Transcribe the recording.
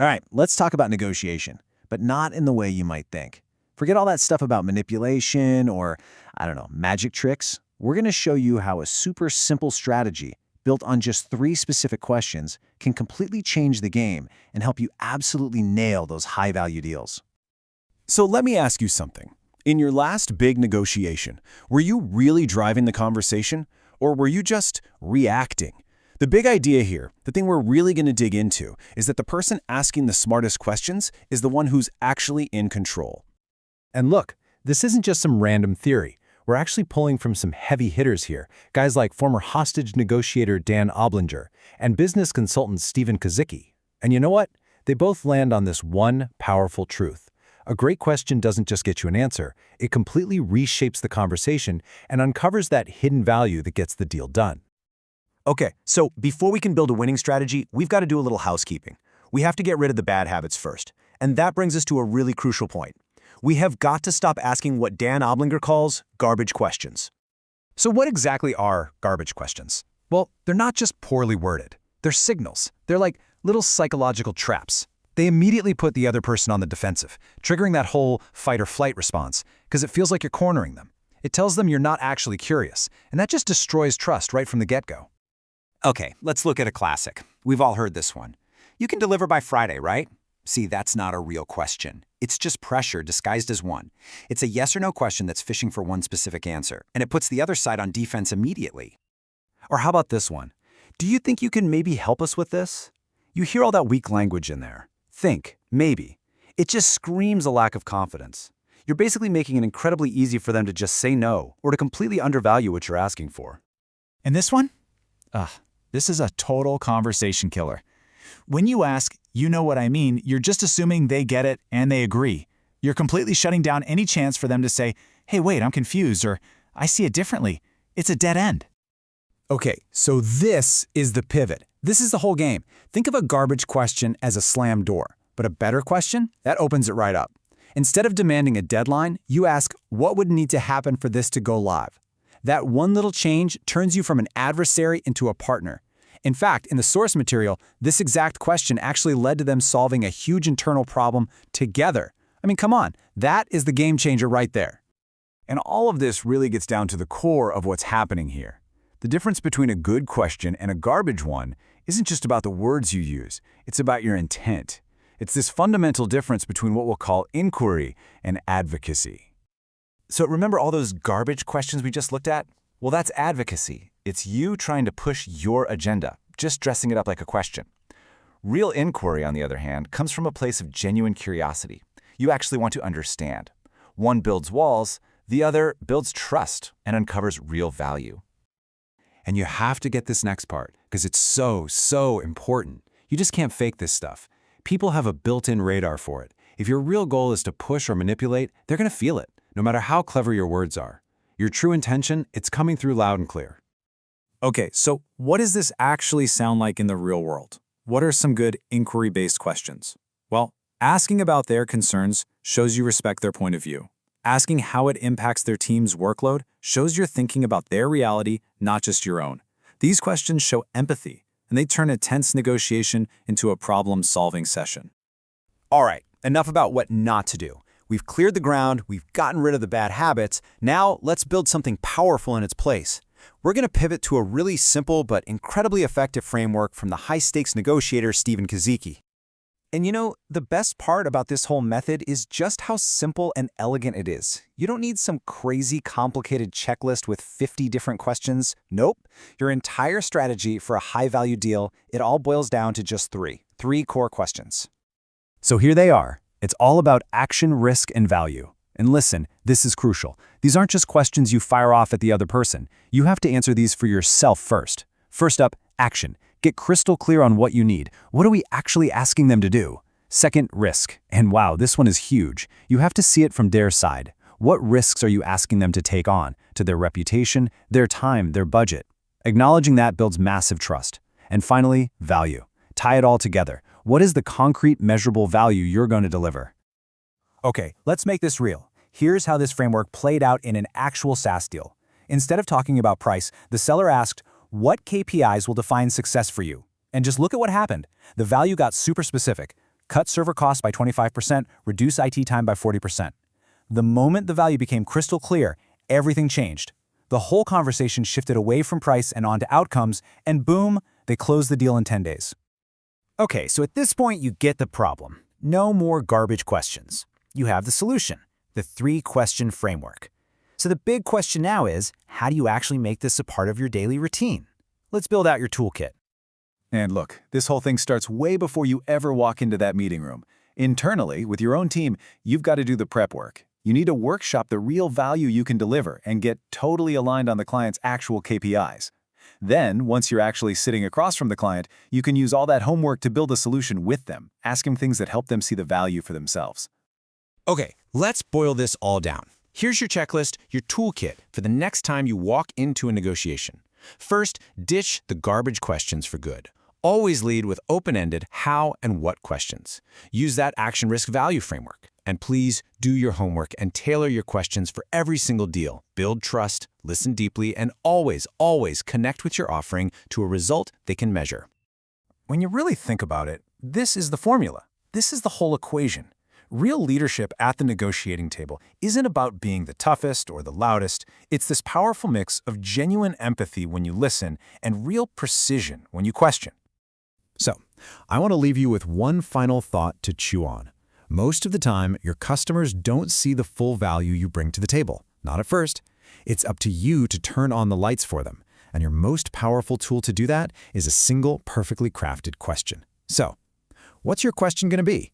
All right, let's talk about negotiation, but not in the way you might think. Forget all that stuff about manipulation or, I don't know, magic tricks. We're going to show you how a super simple strategy built on just 3 specific questions can completely change the game and help you absolutely nail those high-value deals. So let me ask you something. In your last big negotiation, were you really driving the conversation, or were you just reacting? The big idea here, the thing we're really going to dig into, is that the person asking the smartest questions is the one who's actually in control. And look, this isn't just some random theory. We're actually pulling from some heavy hitters here, guys like former hostage negotiator Dan Oblinger and business consultant Stephen Kozicki. And you know what? They both land on this one powerful truth. A great question doesn't just get you an answer, it completely reshapes the conversation and uncovers that hidden value that gets the deal done. Okay, so before we can build a winning strategy, we've got to do a little housekeeping. We have to get rid of the bad habits first. And that brings us to a really crucial point. We have got to stop asking what Dan Oblinger calls garbage questions. So what exactly are garbage questions? Well, they're not just poorly worded. They're signals. They're like little psychological traps. They immediately put the other person on the defensive, triggering that whole fight or flight response, because it feels like you're cornering them. It tells them you're not actually curious, and that just destroys trust right from the get-go. Okay, let's look at a classic. We've all heard this one. You can deliver by Friday, right? See, that's not a real question. It's just pressure disguised as one. It's a yes or no question that's fishing for one specific answer, and it puts the other side on defense immediately. Or how about this one? Do you think you can maybe help us with this? You hear all that weak language in there. Think, maybe. It just screams a lack of confidence. You're basically making it incredibly easy for them to just say no or to completely undervalue what you're asking for. And this one? This is a total conversation killer. When you ask, "You know what I mean," you're just assuming they get it and they agree. You're completely shutting down any chance for them to say, "Hey, wait, I'm confused," or "I see it differently." It's a dead end. Okay, so this is the pivot. This is the whole game. Think of a garbage question as a slam door, but a better question, that opens it right up. Instead of demanding a deadline, you ask, what would need to happen for this to go live? That one little change turns you from an adversary into a partner. In fact, in the source material, this exact question actually led to them solving a huge internal problem together. I mean, come on, that is the game changer right there. And all of this really gets down to the core of what's happening here. The difference between a good question and a garbage one isn't just about the words you use, it's about your intent. It's this fundamental difference between what we'll call inquiry and advocacy. So remember all those garbage questions we just looked at? Well, that's advocacy. It's you trying to push your agenda, just dressing it up like a question. Real inquiry, on the other hand, comes from a place of genuine curiosity. You actually want to understand. One builds walls, the other builds trust and uncovers real value. And you have to get this next part, because it's so important. You just can't fake this stuff. People have a built-in radar for it. If your real goal is to push or manipulate, they're going to feel it, no matter how clever your words are. Your true intention, it's coming through loud and clear. Okay, so what does this actually sound like in the real world? What are some good inquiry-based questions? Well, asking about their concerns shows you respect their point of view. Asking how it impacts their team's workload shows you're thinking about their reality, not just your own. These questions show empathy, and they turn a tense negotiation into a problem-solving session. All right, enough about what not to do. We've cleared the ground, we've gotten rid of the bad habits. Now let's build something powerful in its place. We're going to pivot to a really simple but incredibly effective framework from the high-stakes negotiator Stephen Kozicki. And you know, the best part about this whole method is just how simple and elegant it is. You don't need some crazy complicated checklist with 50 different questions. Nope. Your entire strategy for a high-value deal, it all boils down to just three core questions. So here they are. It's all about action, risk, and value. And listen, this is crucial. These aren't just questions you fire off at the other person. You have to answer these for yourself first. First up, action. Get crystal clear on what you need. What are we actually asking them to do? Second, risk. And wow, this one is huge. You have to see it from their side. What risks are you asking them to take on? To their reputation, their time, their budget? Acknowledging that builds massive trust. And finally, value. Tie it all together. What is the concrete, measurable value you're going to deliver? Okay, let's make this real. Here's how this framework played out in an actual SaaS deal. Instead of talking about price, the seller asked, what KPIs will define success for you? And just look at what happened. The value got super specific. cut server costs by 25%, reduce IT time by 40%. The moment the value became crystal clear, everything changed. The whole conversation shifted away from price and onto outcomes, and boom, they closed the deal in 10 days. Okay, so at this point, you get the problem. No more garbage questions. You have the solution, the 3-question framework. So the big question now is, how do you actually make this a part of your daily routine? Let's build out your toolkit. And look, this whole thing starts way before you ever walk into that meeting room. Internally, with your own team, you've got to do the prep work. You need to workshop the real value you can deliver and get totally aligned on the client's actual KPIs. Then, once you're actually sitting across from the client, you can use all that homework to build a solution with them, ask them things that help them see the value for themselves. Okay, let's boil this all down. Here's your checklist, your toolkit for the next time you walk into a negotiation. First, ditch the garbage questions for good. Always lead with open-ended how and what questions. Use that action risk value framework. And please do your homework and tailor your questions for every single deal. Build trust, listen deeply, and always, always connect with your offering to a result they can measure. When you really think about it, this is the formula. This is the whole equation. Real leadership at the negotiating table isn't about being the toughest or the loudest. It's this powerful mix of genuine empathy when you listen and real precision when you question. So, I want to leave you with one final thought to chew on. Most of the time, your customers don't see the full value you bring to the table. Not at first. It's up to you to turn on the lights for them. And your most powerful tool to do that is a single, perfectly crafted question. So, what's your question going to be?